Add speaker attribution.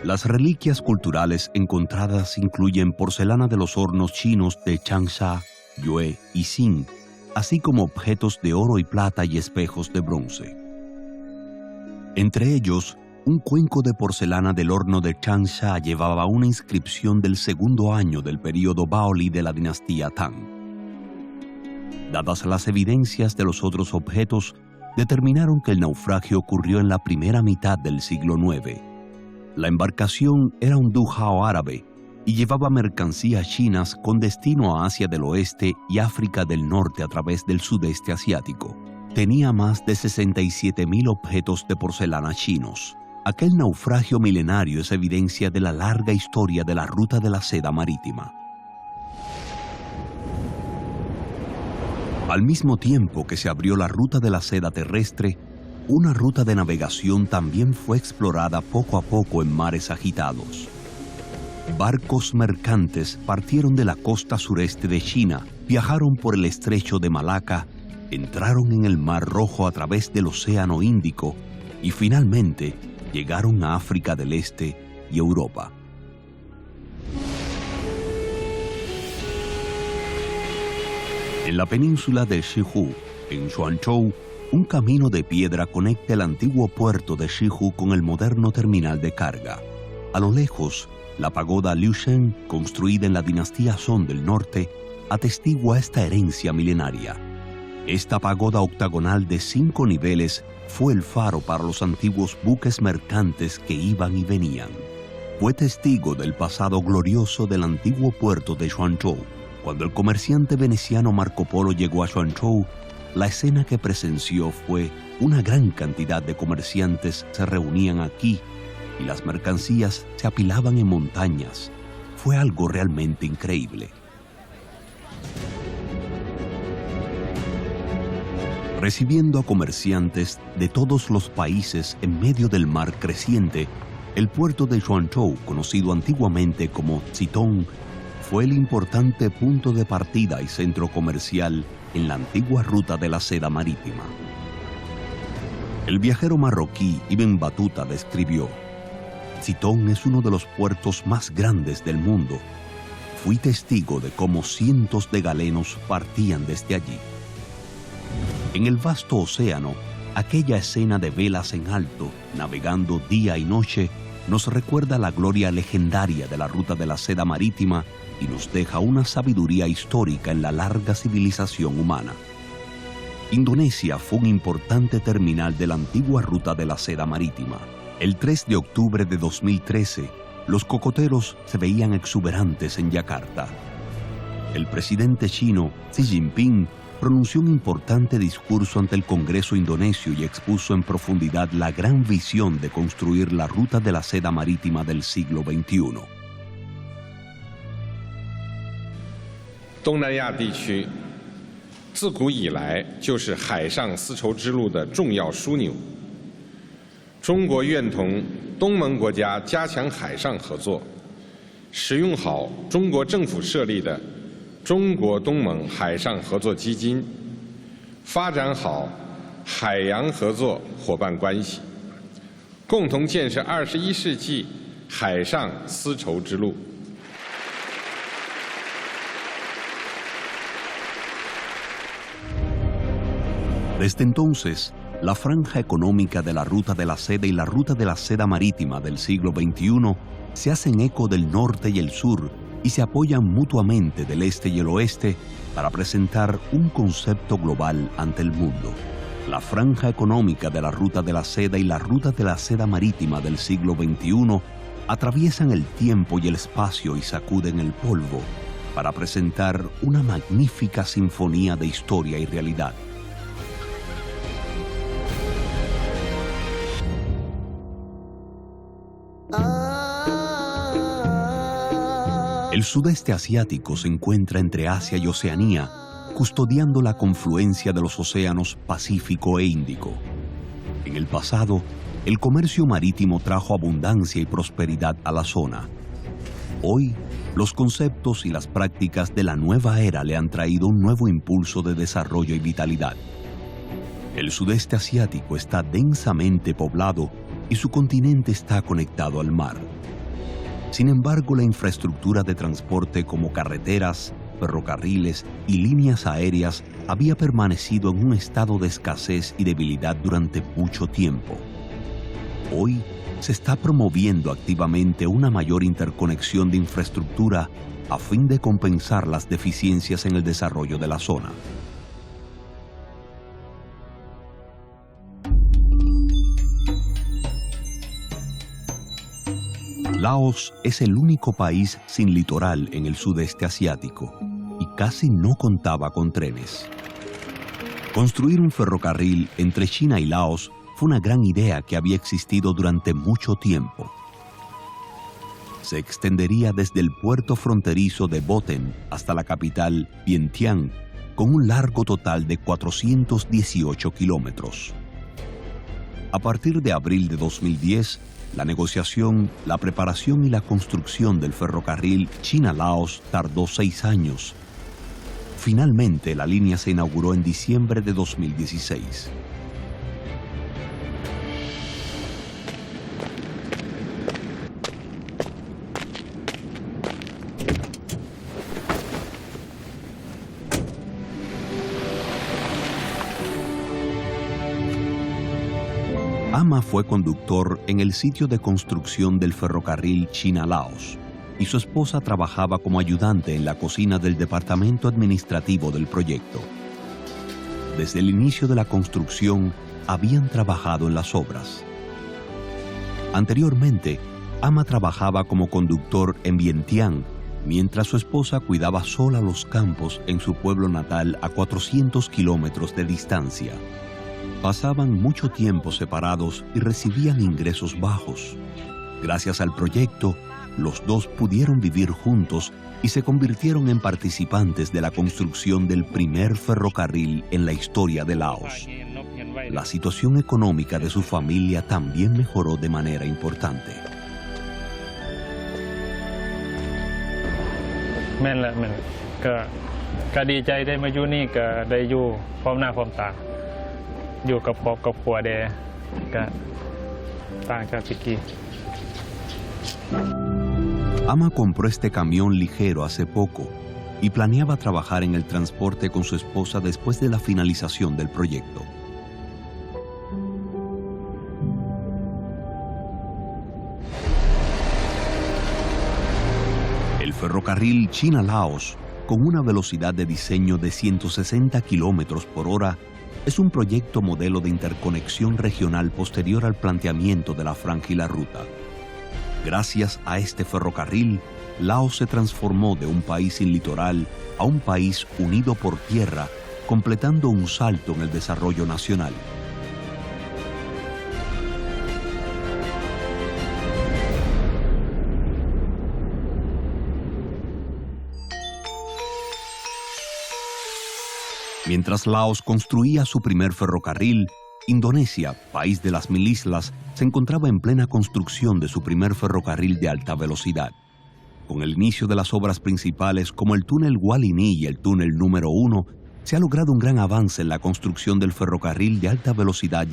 Speaker 1: Las reliquias culturales encontradas incluyen porcelana de los hornos chinos de Changsha, Yue y Xin, así como objetos de oro y plata y espejos de bronce. Entre ellos, un cuenco de porcelana del horno de Changsha llevaba una inscripción del segundo año del período Baoli de la dinastía Tang. Dadas las evidencias de los otros objetos, determinaron que el naufragio ocurrió en la primera mitad del siglo IX. La embarcación era un dhoujao árabe y llevaba mercancías chinas con destino a Asia del Oeste y África del Norte a través del sudeste asiático. Tenía más de 67.000 objetos de porcelana chinos. Aquel naufragio milenario es evidencia de la larga historia de la ruta de la seda marítima. Al mismo tiempo que se abrió la ruta de la seda terrestre, una ruta de navegación también fue explorada poco a poco en mares agitados. Barcos mercantes partieron de la costa sureste de China, viajaron por el estrecho de Malaca, entraron en el Mar Rojo a través del Océano Índico y finalmente llegaron a África del Este y Europa. En la península de Shihu, en Xuanzhou, un camino de piedra conecta el antiguo puerto de Shihu con el moderno terminal de carga. A lo lejos, la pagoda Liushen, construida en la dinastía Song del norte, atestigua esta herencia milenaria. Esta pagoda octagonal de 5 niveles fue el faro para los antiguos buques mercantes que iban y venían. Fue testigo del pasado glorioso del antiguo puerto de Xuanzhou. Cuando el comerciante veneciano Marco Polo llegó a Xuanzhou, la escena que presenció fue una gran cantidad de comerciantes se reunían aquí y las mercancías se apilaban en montañas. Fue algo realmente increíble. Recibiendo a comerciantes de todos los países en medio del mar creciente, el puerto de Xuanzhou, conocido antiguamente como Zitong, fue el importante punto de partida y centro comercial en la antigua ruta de la seda marítima. El viajero marroquí Ibn Battuta describió: Zitong es uno de los puertos más grandes del mundo. Fui testigo de cómo cientos de galenos partían desde allí. En el vasto océano, aquella escena de velas en alto, navegando día y noche, nos recuerda la gloria legendaria de la ruta de la seda marítima y nos deja una sabiduría histórica en la larga civilización humana. Indonesia fue un importante terminal de la antigua ruta de la seda marítima. El 3 de octubre de 2013, los cocoteros se veían exuberantes en Yakarta. El presidente chino, Xi Jinping, pronunció un importante discurso ante el Congreso indonesio y expuso en profundidad la gran visión de construir la ruta de la seda marítima del siglo XXI.
Speaker 2: 东南亚地区自古以来就是海上丝绸之路的重要枢纽。中国愿同东盟国家加强海上合作，使用好中国政府设立的中国东盟海上合作基金，发展好海洋合作伙伴关系，共同建设21世纪海上丝绸之路。
Speaker 1: Desde entonces, la franja económica de la ruta de la seda y la ruta de la seda marítima del siglo XXI se hacen eco del norte y el sur y se apoyan mutuamente del este y el oeste para presentar un concepto global ante el mundo. La franja económica de la ruta de la seda y la ruta de la seda marítima del siglo XXI atraviesan el tiempo y el espacio y sacuden el polvo para presentar una magnífica sinfonía de historia y realidad. El sudeste asiático se encuentra entre Asia y Oceanía, custodiando la confluencia de los océanos Pacífico e Índico. En el pasado, el comercio marítimo trajo abundancia y prosperidad a la zona. Hoy, los conceptos y las prácticas de la nueva era le han traído un nuevo impulso de desarrollo y vitalidad. El sudeste asiático está densamente poblado y su continente está conectado al mar. Sin embargo, la infraestructura de transporte como carreteras, ferrocarriles y líneas aéreas había permanecido en un estado de escasez y debilidad durante mucho tiempo. Hoy se está promoviendo activamente una mayor interconexión de infraestructura a fin de compensar las deficiencias en el desarrollo de la zona. Laos es el único país sin litoral en el sudeste asiático y casi no contaba con trenes. Construir un ferrocarril entre China y Laos fue una gran idea que había existido durante mucho tiempo. Se extendería desde el puerto fronterizo de Boten hasta la capital, Vientiane, con un largo total de 418 kilómetros. A partir de abril de 2010, la negociación, la preparación y la construcción del ferrocarril China-Laos tardó 6 años. Finalmente, la línea se inauguró en diciembre de 2016. Ama fue conductor en el sitio de construcción del ferrocarril China-Laos y su esposa trabajaba como ayudante en la cocina del departamento administrativo del proyecto. Desde el inicio de la construcción habían trabajado en las obras. Anteriormente, Ama trabajaba como conductor en Vientiane, mientras su esposa cuidaba sola los campos en su pueblo natal a 400 kilómetros de distancia. Pasaban mucho tiempo separados y recibían ingresos bajos. Gracias al proyecto, los dos pudieron vivir juntos y se convirtieron en participantes de la construcción del primer ferrocarril en la historia de Laos. La situación económica de su familia también mejoró de manera importante. Ama compró este camión ligero hace poco y planeaba trabajar en el transporte con su esposa después de la finalización del proyecto. El ferrocarril China-Laos, con una velocidad de diseño de 160 kilómetros por hora, es un proyecto modelo de interconexión regional posterior al planteamiento de la franja y la ruta. Gracias a este ferrocarril, Laos se transformó de un país sin litoral a un país unido por tierra, completando un salto en el desarrollo nacional. Mientras Laos construía su primer ferrocarril, Indonesia, país de las 1000 islas, se encontraba en plena construcción de su primer ferrocarril de alta velocidad. Con el inicio de las obras principales como el túnel Walini y el túnel número 1, se ha logrado un gran avance en la construcción del ferrocarril de alta velocidad